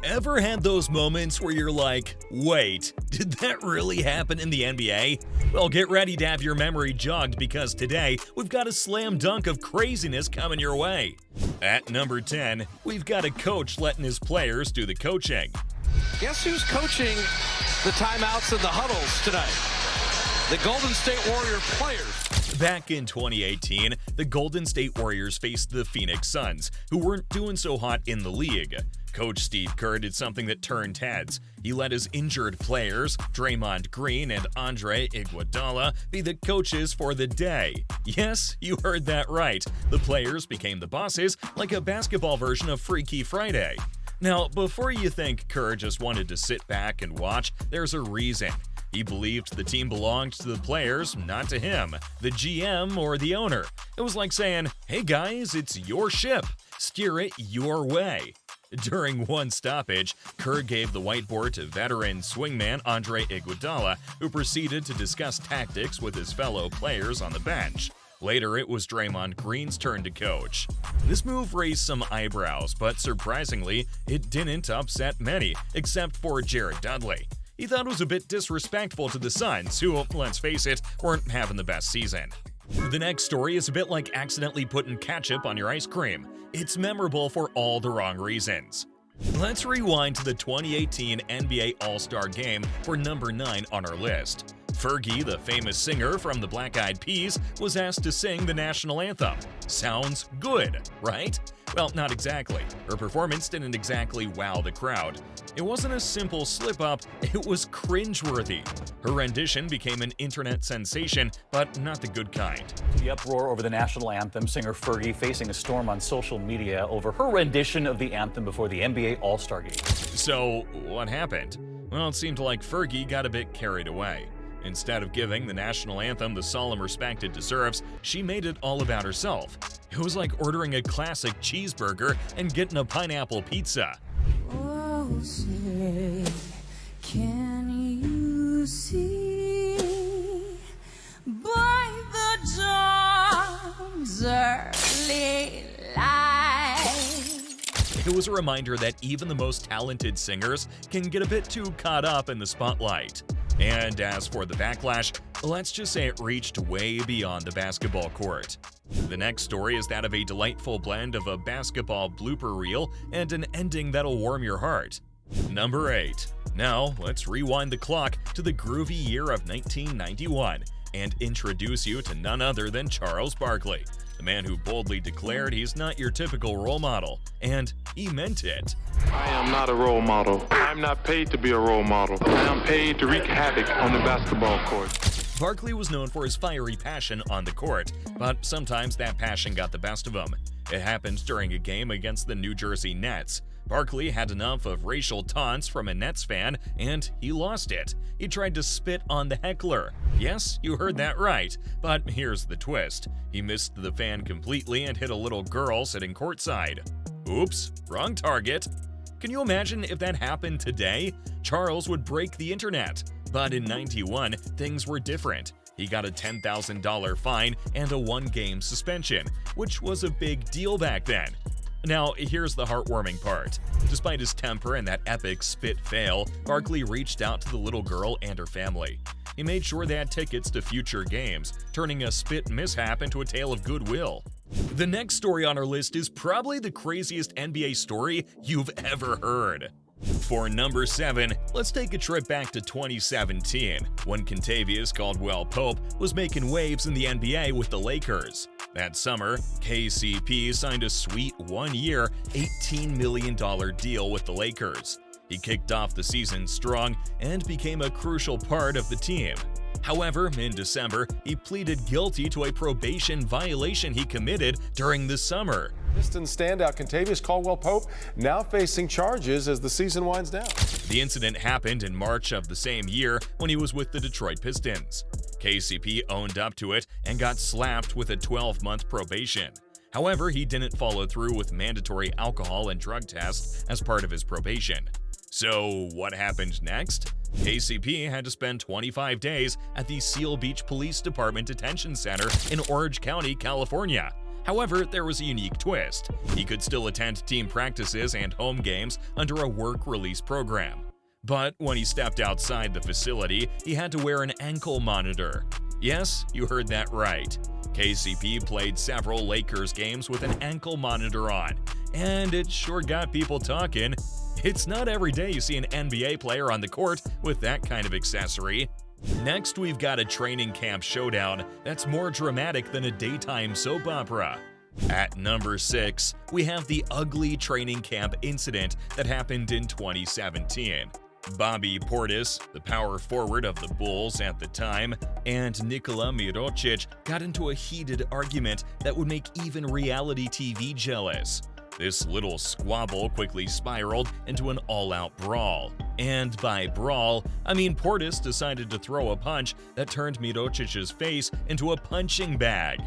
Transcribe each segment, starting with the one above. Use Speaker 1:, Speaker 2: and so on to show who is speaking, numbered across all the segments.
Speaker 1: Ever had those moments where you're like, wait, did that really happen in the NBA? Well, get ready to have your memory jogged because today we've got a slam dunk of craziness coming your way. At number 10, we've got a coach letting his players do the coaching.
Speaker 2: Guess who's coaching the timeouts and the huddles tonight? The Golden State Warrior players.
Speaker 1: Back in 2018, the Golden State Warriors faced the Phoenix Suns, who weren't doing so hot in the league. Coach Steve Kerr did something that turned heads. He let his injured players, Draymond Green and Andre Iguodala, be the coaches for the day. Yes, you heard that right. The players became the bosses, like a basketball version of Freaky Friday. Now, before you think Kerr just wanted to sit back and watch, there's a reason. He believed the team belonged to the players, not to him, the GM or the owner. It was like saying, hey guys, it's your ship. Steer it your way. During one stoppage, Kerr gave the whiteboard to veteran swingman Andre Iguodala, who proceeded to discuss tactics with his fellow players on the bench. Later, it was Draymond Green's turn to coach. This move raised some eyebrows, but surprisingly, it didn't upset many, except for Jared Dudley. He thought it was a bit disrespectful to the Suns, who, let's face it, weren't having the best season. The next story is a bit like accidentally putting ketchup on your ice cream. It's memorable for all the wrong reasons. Let's rewind to the 2018 NBA All-Star Game for number 9 on our list. Fergie, the famous singer from the Black Eyed Peas, was asked to sing the national anthem. Sounds good, right? Well, not exactly. Her performance didn't exactly wow the crowd. It wasn't a simple slip-up, it was cringeworthy. Her rendition became an internet sensation, but not the good kind.
Speaker 3: The uproar over the national anthem, singer Fergie facing a storm on social media over her rendition of the anthem before the NBA All-Star Game.
Speaker 1: So, what happened? Well, it seemed like Fergie got a bit carried away. Instead of giving the national anthem the solemn respect it deserves, she made it all about herself. It was like ordering a classic cheeseburger and getting a pineapple pizza.
Speaker 4: Oh, say, can you see by the dawn's early light?
Speaker 1: It was a reminder that even the most talented singers can get a bit too caught up in the spotlight. And as for the backlash, let's just say it reached way beyond the basketball court. The next story is that of a delightful blend of a basketball blooper reel and an ending that'll warm your heart. Number 8. Now, let's rewind the clock to the groovy year of 1991 and introduce you to none other than Charles Barkley, the man who boldly declared he's not your typical role model, and he meant it.
Speaker 5: I am not a role model. I'm not paid to be a role model. I am paid to wreak havoc on the basketball court.
Speaker 1: Barkley was known for his fiery passion on the court, but sometimes that passion got the best of him. It happened during a game against the New Jersey Nets. Barkley had enough of racial taunts from a Nets fan, and he lost it. He tried to spit on the heckler. Yes, you heard that right, but here's the twist. He missed the fan completely and hit a little girl sitting courtside. Oops, wrong target. Can you imagine if that happened today? Charles would break the internet. But in '91, things were different. He got a $10,000 fine and a 1-game suspension, which was a big deal back then. Now, here's the heartwarming part. Despite his temper and that epic spit fail, Barkley reached out to the little girl and her family. He made sure they had tickets to future games, turning a spit mishap into a tale of goodwill. The next story on our list is probably the craziest NBA story you've ever heard. For number 7, let's take a trip back to 2017, when Kentavious Caldwell-Pope was making waves in the NBA with the Lakers. That summer, KCPs signed a sweet 1-year, $18 million deal with the Lakers. He kicked off the season strong and became a crucial part of the team. However, in December, he pleaded guilty to a probation violation he committed during the summer.
Speaker 6: Pistons standout Kentavious Caldwell-Pope now facing charges as the season winds down.
Speaker 1: The incident happened in March of the same year when he was with the Detroit Pistons. KCP owned up to it and got slapped with a 12-month probation. However, he didn't follow through with mandatory alcohol and drug tests as part of his probation. So what happened next? KCP had to spend 25 days at the Seal Beach Police Department Detention Center in Orange County, California. However, there was a unique twist. He could still attend team practices and home games under a work release program. But when he stepped outside the facility, he had to wear an ankle monitor. Yes, you heard that right. KCP played several Lakers games with an ankle monitor on, and it sure got people talking. It's not every day you see an NBA player on the court with that kind of accessory. Next, we've got a training camp showdown that's more dramatic than a daytime soap opera. At number 6, we have the ugly training camp incident that happened in 2017. Bobby Portis, the power forward of the Bulls at the time, and Nikola Mirotic got into a heated argument that would make even reality TV jealous. This little squabble quickly spiraled into an all-out brawl. And by brawl, I mean Portis decided to throw a punch that turned Mirocic's face into a punching bag.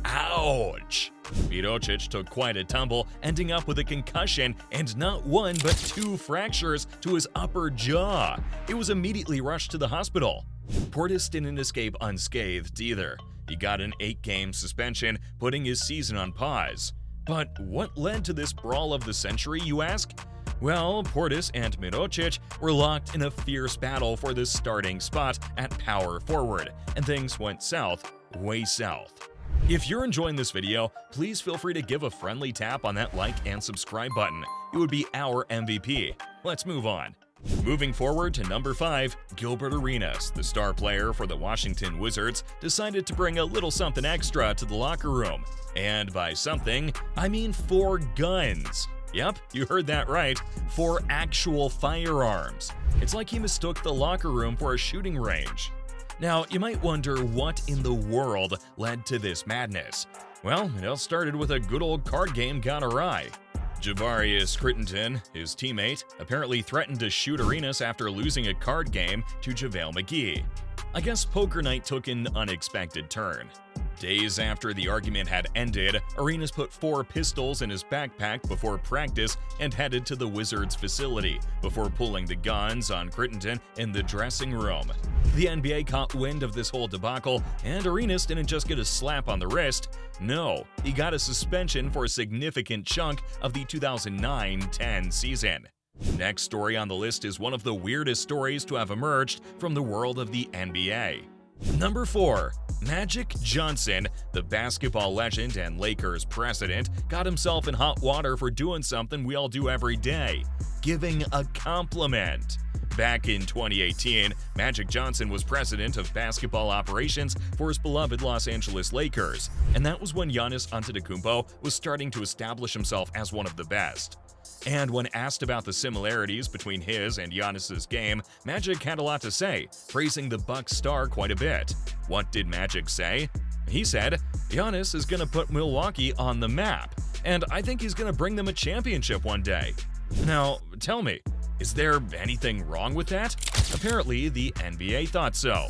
Speaker 1: Ouch! Mirocic took quite a tumble, ending up with a concussion and not one but 2 fractures to his upper jaw. He was immediately rushed to the hospital. Portis didn't escape unscathed either. He got an 8-game suspension, putting his season on pause. But what led to this brawl of the century, you ask? Well, Portis and Mirocic were locked in a fierce battle for the starting spot at power forward, and things went south, way south. If you're enjoying this video, please feel free to give a friendly tap on that like and subscribe button. It would be our MVP. Let's move on. Moving forward to number 5, Gilbert Arenas, the star player for the Washington Wizards, decided to bring a little something extra to the locker room. And by something, I mean 4 guns. Yep, you heard that right, 4 actual firearms. It's like he mistook the locker room for a shooting range. Now, you might wonder what in the world led to this madness. Well, it all started with a good old card game gone awry. Javarius Crittenton, his teammate, apparently threatened to shoot Arenas after losing a card game to JaVale McGee. I guess poker night took an unexpected turn. Days after the argument had ended, Arenas put 4 pistols in his backpack before practice and headed to the Wizards facility before pulling the guns on Crittenton in the dressing room. The NBA caught wind of this whole debacle, and Arenas didn't just get a slap on the wrist. No, he got a suspension for a significant chunk of the 2009-10 season. Next story on the list is one of the weirdest stories to have emerged from the world of the NBA. Number 4. Magic Johnson, the basketball legend and Lakers president, got himself in hot water for doing something we all do every day: giving a compliment. Back in 2018, Magic Johnson was president of basketball operations for his beloved Los Angeles Lakers, and that was when Giannis Antetokounmpo was starting to establish himself as one of the best. And when asked about the similarities between his and Giannis's game, Magic had a lot to say, praising the Bucks star quite a bit. What did Magic say? He said, "Giannis is going to put Milwaukee on the map, and I think he's going to bring them a championship one day." Now, tell me, is there anything wrong with that? Apparently, the NBA thought so.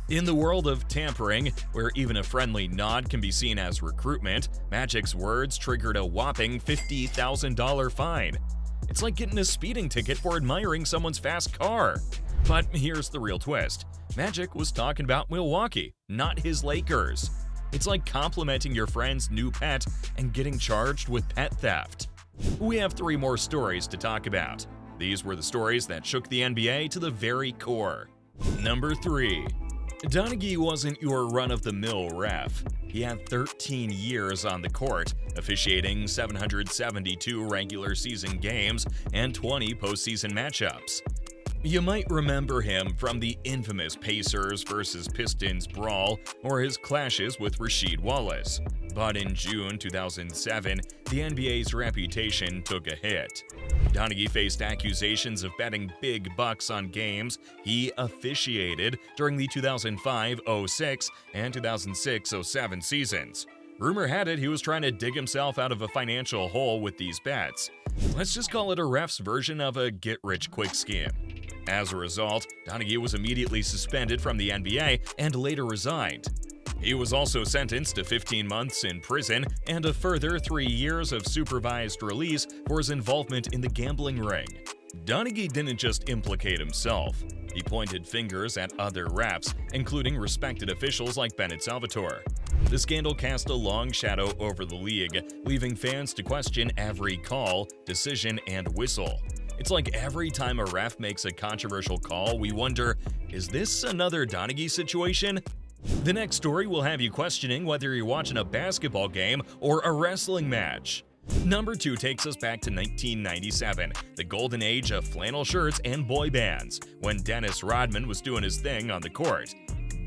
Speaker 1: In the world of tampering, where even a friendly nod can be seen as recruitment, Magic's words triggered a whopping $50,000 fine. It's like getting a speeding ticket for admiring someone's fast car. But here's the real twist. Magic was talking about Milwaukee, not his Lakers. It's like complimenting your friend's new pet and getting charged with pet theft. We have 3 more stories to talk about. These were the stories that shook the NBA to the very core. Number 3. Doni wasn't your run-of-the-mill ref. He had 13 years on the court, officiating 772 regular season games and 20 postseason matchups. You might remember him from the infamous Pacers vs. Pistons brawl or his clashes with Rasheed Wallace. But in June 2007, the NBA's reputation took a hit. Doni faced accusations of betting big bucks on games he officiated during the 2005-06 and 2006-07 seasons. Rumor had it he was trying to dig himself out of a financial hole with these bets. Let's just call it a ref's version of a get-rich-quick scheme. As a result, Doni was immediately suspended from the NBA and later resigned. He was also sentenced to 15 months in prison and a further 3 years of supervised release for his involvement in the gambling ring. Doni didn't just implicate himself. He pointed fingers at other refs, including respected officials like Bennett Salvatore. The scandal cast a long shadow over the league, leaving fans to question every call, decision, and whistle. It's like every time a ref makes a controversial call, we wonder, is this another Doni situation? The next story will have you questioning whether you're watching a basketball game or a wrestling match. Number 2 takes us back to 1997, the golden age of flannel shirts and boy bands, when Dennis Rodman was doing his thing on the court.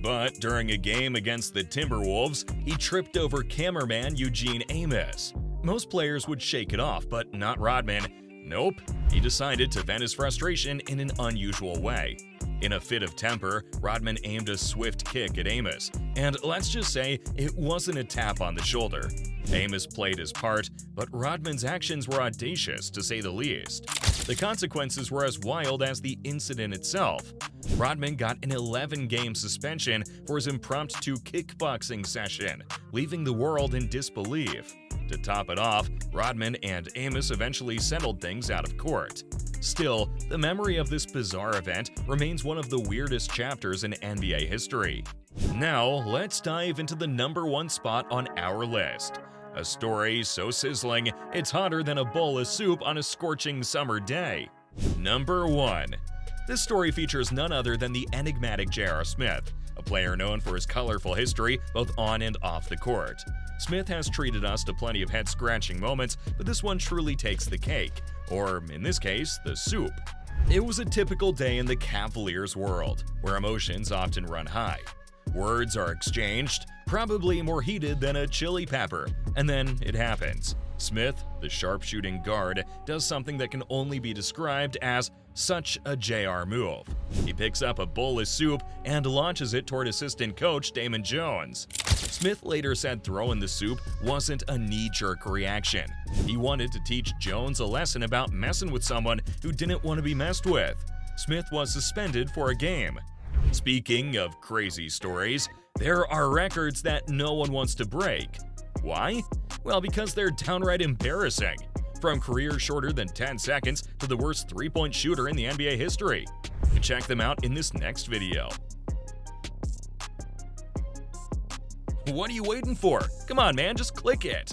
Speaker 1: But during a game against the Timberwolves, he tripped over cameraman Eugene Amos. Most players would shake it off, but not Rodman. Nope, he decided to vent his frustration in an unusual way. In a fit of temper, Rodman aimed a swift kick at Amos, and let's just say it wasn't a tap on the shoulder. Amos played his part, but Rodman's actions were audacious, to say the least. The consequences were as wild as the incident itself. Rodman got an 11-game suspension for his impromptu kickboxing session, leaving the world in disbelief. To top it off, Rodman and Amos eventually settled things out of court. Still, the memory of this bizarre event remains one of the weirdest chapters in NBA history. Now, let's dive into the number 1 spot on our list. A story so sizzling, it's hotter than a bowl of soup on a scorching summer day. Number 1. This story features none other than the enigmatic J.R. Smith, a player known for his colorful history both on and off the court. Smith has treated us to plenty of head-scratching moments, but this one truly takes the cake, or in this case, the soup. It was a typical day in the Cavaliers' world, where emotions often run high. Words are exchanged, probably more heated than a chili pepper, and then it happens. Smith, the sharpshooting guard, does something that can only be described as such a JR move. He picks up a bowl of soup and launches it toward assistant coach Damon Jones. Smith later said throwing the soup wasn't a knee-jerk reaction. He wanted to teach Jones a lesson about messing with someone who didn't want to be messed with. Smith was suspended for a game. Speaking of crazy stories, there are records that no one wants to break. Why? Well, because they're downright embarrassing. From careers shorter than 10 seconds to the worst three-point shooter in the NBA history. Check them out in this next video. What are you waiting for? Come on, man, just click it.